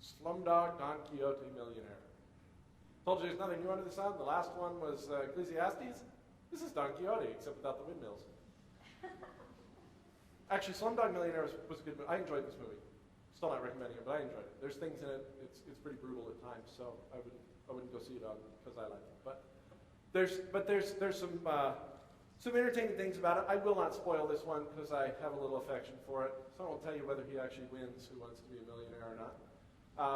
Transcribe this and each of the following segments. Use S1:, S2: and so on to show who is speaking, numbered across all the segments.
S1: Slumdog Don Quixote Millionaire. Told you there's nothing new under the sun. The last one was Ecclesiastes. This is Don Quixote, except without the windmills. Actually, Slumdog Millionaire was a good movie. I enjoyed this movie. Still not recommending it, but I enjoyed it. There's things in it. It's pretty brutal at times, so I wouldn't go see it on because I like it. But there's some entertaining things about it. I will not spoil this one because I have a little affection for it, so I won't tell you whether he actually wins Who Wants to Be a Millionaire or not.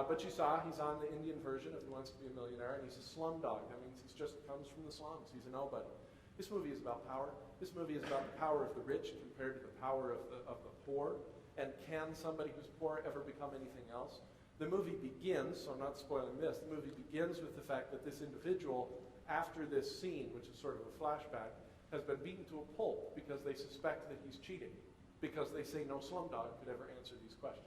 S1: But you saw he's on the Indian version of Who Wants to Be a Millionaire, and he's a slumdog. That means he just comes from the slums. He's a nobody. This movie is about power. This movie is about the power of the rich compared to the power of the poor. And can somebody who's poor ever become anything else? The movie begins, so I'm not spoiling this, the movie begins with the fact that this individual, after this scene, which is sort of a flashback, has been beaten to a pulp because they suspect that he's cheating, because they say no slumdog could ever answer these questions.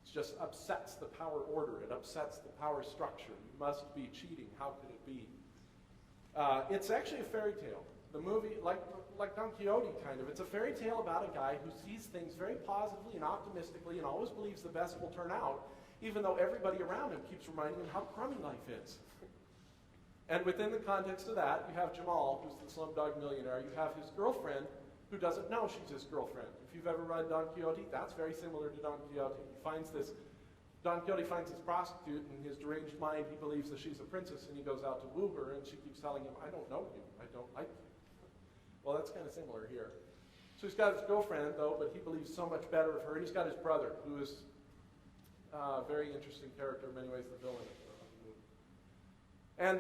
S1: It just upsets the power order. It upsets the power structure. You must be cheating. How could it be? It's actually a fairy tale. The movie, like Don Quixote kind of, it's a fairy tale about a guy who sees things very positively and optimistically and always believes the best will turn out, even though everybody around him keeps reminding him how crummy life is. And within the context of that, you have Jamal, who's the slumdog millionaire. You have his girlfriend, who doesn't know she's his girlfriend. If you've ever read Don Quixote, that's very similar to Don Quixote. Don Quixote finds this prostitute, and in his deranged mind, he believes that she's a princess, and he goes out to woo her, and she keeps telling him, I don't know you, I don't like you. Well, that's kind of similar here. So he's got his girlfriend, though, but he believes so much better of her, and he's got his brother, who is a very interesting character, in many ways the villain.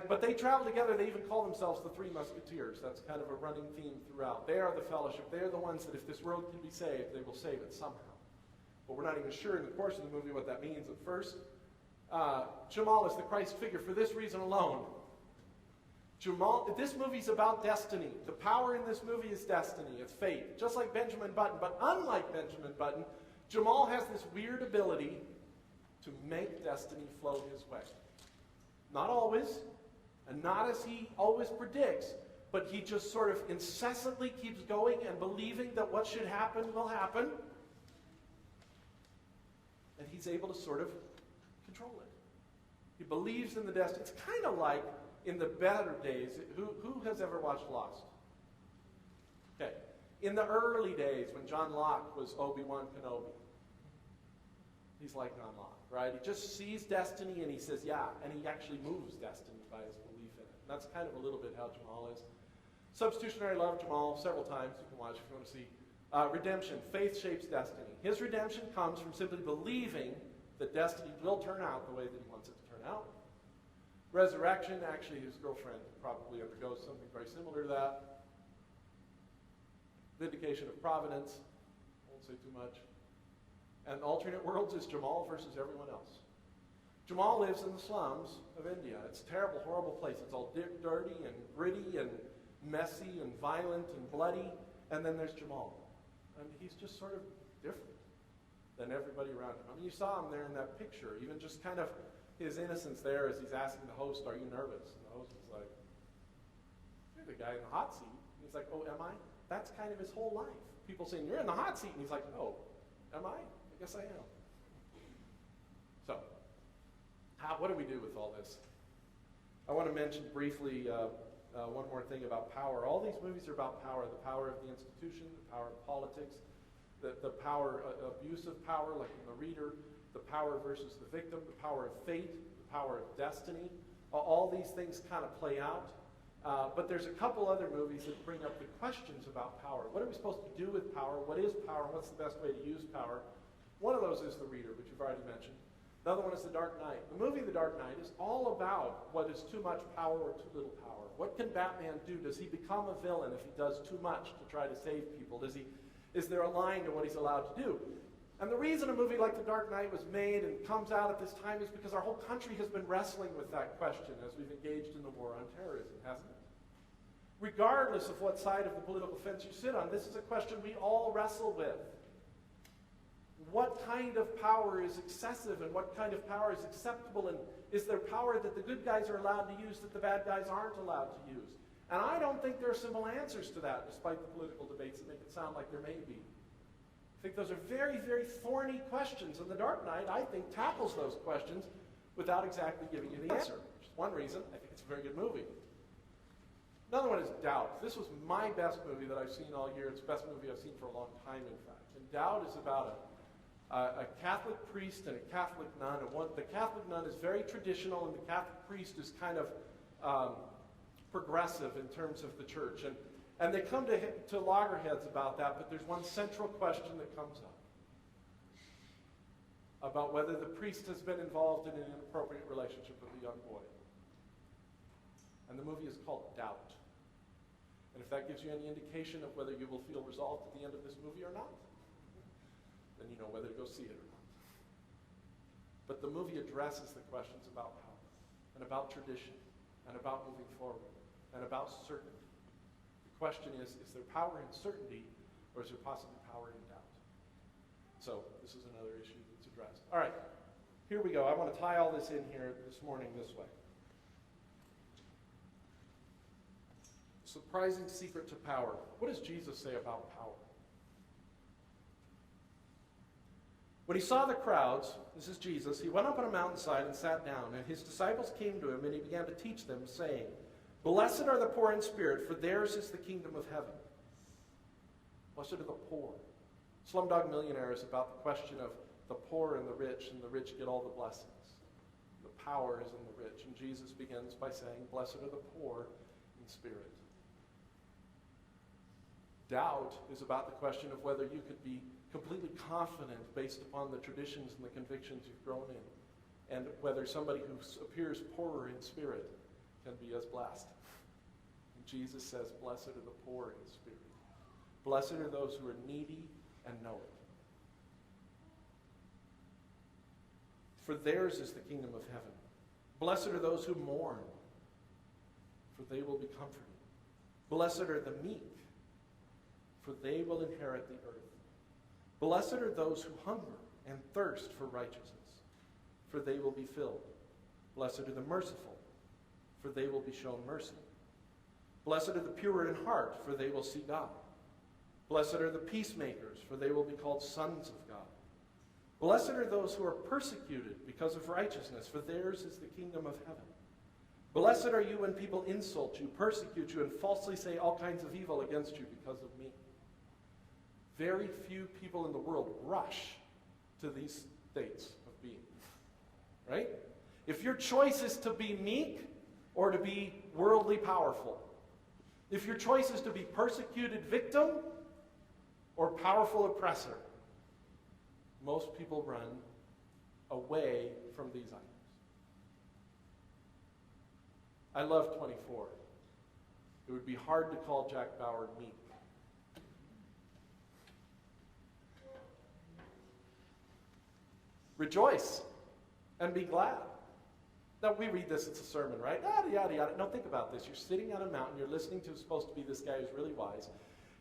S1: But they travel together. They even call themselves the Three Musketeers. That's kind of a running theme throughout. They are the fellowship. They are the ones that if this world can be saved, they will save it somehow. But we're not even sure in the course of the movie what that means at first. Jamal is the Christ figure for this reason alone. This movie's about destiny. The power in this movie is destiny. It's fate. Just like Benjamin Button. But unlike Benjamin Button, Jamal has this weird ability to make destiny flow his way. Not always, and not as he always predicts, but he just sort of incessantly keeps going and believing that what should happen will happen. And he's able to sort of control it. He believes in the destiny. It's kind of like in the better days. Who has ever watched Lost? Okay. In the early days when John Locke was Obi-Wan Kenobi, he's like John Locke, right? He just sees destiny and he says, yeah, and he actually moves destiny by his belief in it. And that's kind of a little bit how Jamal is. Substitutionary love, Jamal, several times. You can watch if you want to see. Redemption, faith shapes destiny. His redemption comes from simply believing that destiny will turn out the way that he wants it to turn out. Resurrection, actually his girlfriend probably undergoes something very similar to that. Vindication of providence, won't say too much. And alternate worlds is Jamal versus everyone else. Jamal lives in the slums of India. It's a terrible, horrible place. It's all dirty and gritty and messy and violent and bloody. And then there's Jamal. And he's just sort of different than everybody around him. I mean, you saw him there in that picture, even just kind of his innocence there as he's asking the host, are you nervous? And the host was like, you're the guy in the hot seat. And he's like, oh, am I? That's kind of his whole life. People saying, you're in the hot seat. And he's like, oh, am I? I guess I am. So, what do we do with all this? I want to mention briefly one more thing about power. All these movies are about power. The power of the institution, the power of politics, the power, abuse of power, like in The Reader, the power versus the victim, the power of fate, the power of destiny. All these things kind of play out. But there's a couple other movies that bring up the questions about power. What are we supposed to do with power? What is power? What's the best way to use power? One of those is The Reader, which you've already mentioned. The other one is The Dark Knight. The movie The Dark Knight is all about what is too much power or too little power. What can Batman do? Does he become a villain if he does too much to try to save people? Is there a line to what he's allowed to do? And the reason a movie like The Dark Knight was made and comes out at this time is because our whole country has been wrestling with that question as we've engaged in the war on terrorism, hasn't it? Regardless of what side of the political fence you sit on, this is a question we all wrestle with. What kind of power is excessive and what kind of power is acceptable? And is there power that the good guys are allowed to use that the bad guys aren't allowed to use? And I don't think there are simple answers to that, despite the political debates that make it sound like there may be. think those are very, very thorny questions. And The Dark Knight, I think, tackles those questions without exactly giving you the answer. Which is one reason I think it's a very good movie. Another one is Doubt. This was my best movie that I've seen all year. It's the best movie I've seen for a long time, in fact. And Doubt is about a Catholic priest and a Catholic nun. And the Catholic nun is very traditional, and the Catholic priest is kind of progressive in terms of the church. And they come to loggerheads about that, but there's one central question that comes up about whether the priest has been involved in an inappropriate relationship with a young boy. And the movie is called Doubt. And if that gives you any indication of whether you will feel resolved at the end of this movie or not, then you know whether to go see it or not. But the movie addresses the questions about power, and about tradition, and about moving forward, and about certainty. The question is there power in certainty, or is there possibly power in doubt? So this is another issue that's addressed. All right, here we go. I want to tie all this in here this morning this way. Surprising secret to power. What does Jesus say about power? When he saw the crowds, this is Jesus, he went up on a mountainside and sat down, and his disciples came to him, and he began to teach them, saying, "Blessed are the poor in spirit, for theirs is the kingdom of heaven." Blessed are the poor. Slumdog Millionaire is about the question of the poor and the rich get all the blessings. The power is in the rich. And Jesus begins by saying, "Blessed are the poor in spirit." Doubt is about the question of whether you could be completely confident based upon the traditions and the convictions you've grown in, and whether somebody who appears poorer in spirit can be as blessed. And Jesus says, "Blessed are the poor in spirit." Blessed are those who are needy and know it. For theirs is the kingdom of heaven. Blessed are those who mourn, for they will be comforted. Blessed are the meek, for they will inherit the earth. Blessed are those who hunger and thirst for righteousness, for they will be filled. Blessed are the merciful, for they will be shown mercy. Blessed are the pure in heart, for they will see God. Blessed are the peacemakers, for they will be called sons of God. Blessed are those who are persecuted because of righteousness, for theirs is the kingdom of heaven. Blessed are you when people insult you, persecute you, and falsely say all kinds of evil against you because of me. Very few people in the world rush to these states of being. Right? If your choice is to be meek or to be worldly powerful, if your choice is to be persecuted victim or powerful oppressor, most people run away from these items. I love 24. It would be hard to call Jack Bauer meek. Rejoice and be glad. Now, we read this, it's a sermon, right? Yada, yada, yada. No, think about this. You're sitting on a mountain, you're listening to who's supposed to be this guy who's really wise.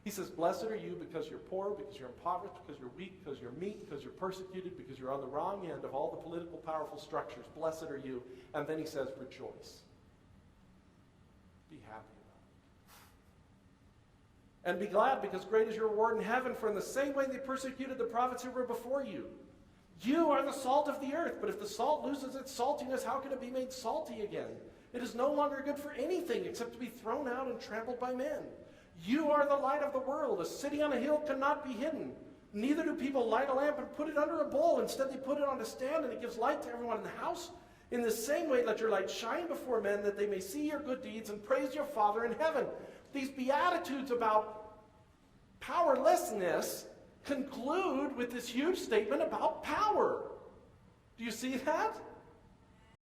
S1: He says, "Blessed are you because you're poor, because you're impoverished, because you're weak, because you're meek, because you're persecuted, because you're on the wrong end of all the political powerful structures. Blessed are you." And then he says, "Rejoice." Be happy about it. "And be glad, because great is your reward in heaven, for in the same way they persecuted the prophets who were before you. You are the salt of the earth, but if the salt loses its saltiness, how can it be made salty again? It is no longer good for anything except to be thrown out and trampled by men. You are the light of the world. A city on a hill cannot be hidden. Neither do people light a lamp and put it under a bowl. Instead, they put it on a stand, and it gives light to everyone in the house. In the same way, let your light shine before men, that they may see your good deeds and praise your Father in heaven." These Beatitudes about powerlessness conclude with this huge statement about power. Do you see that?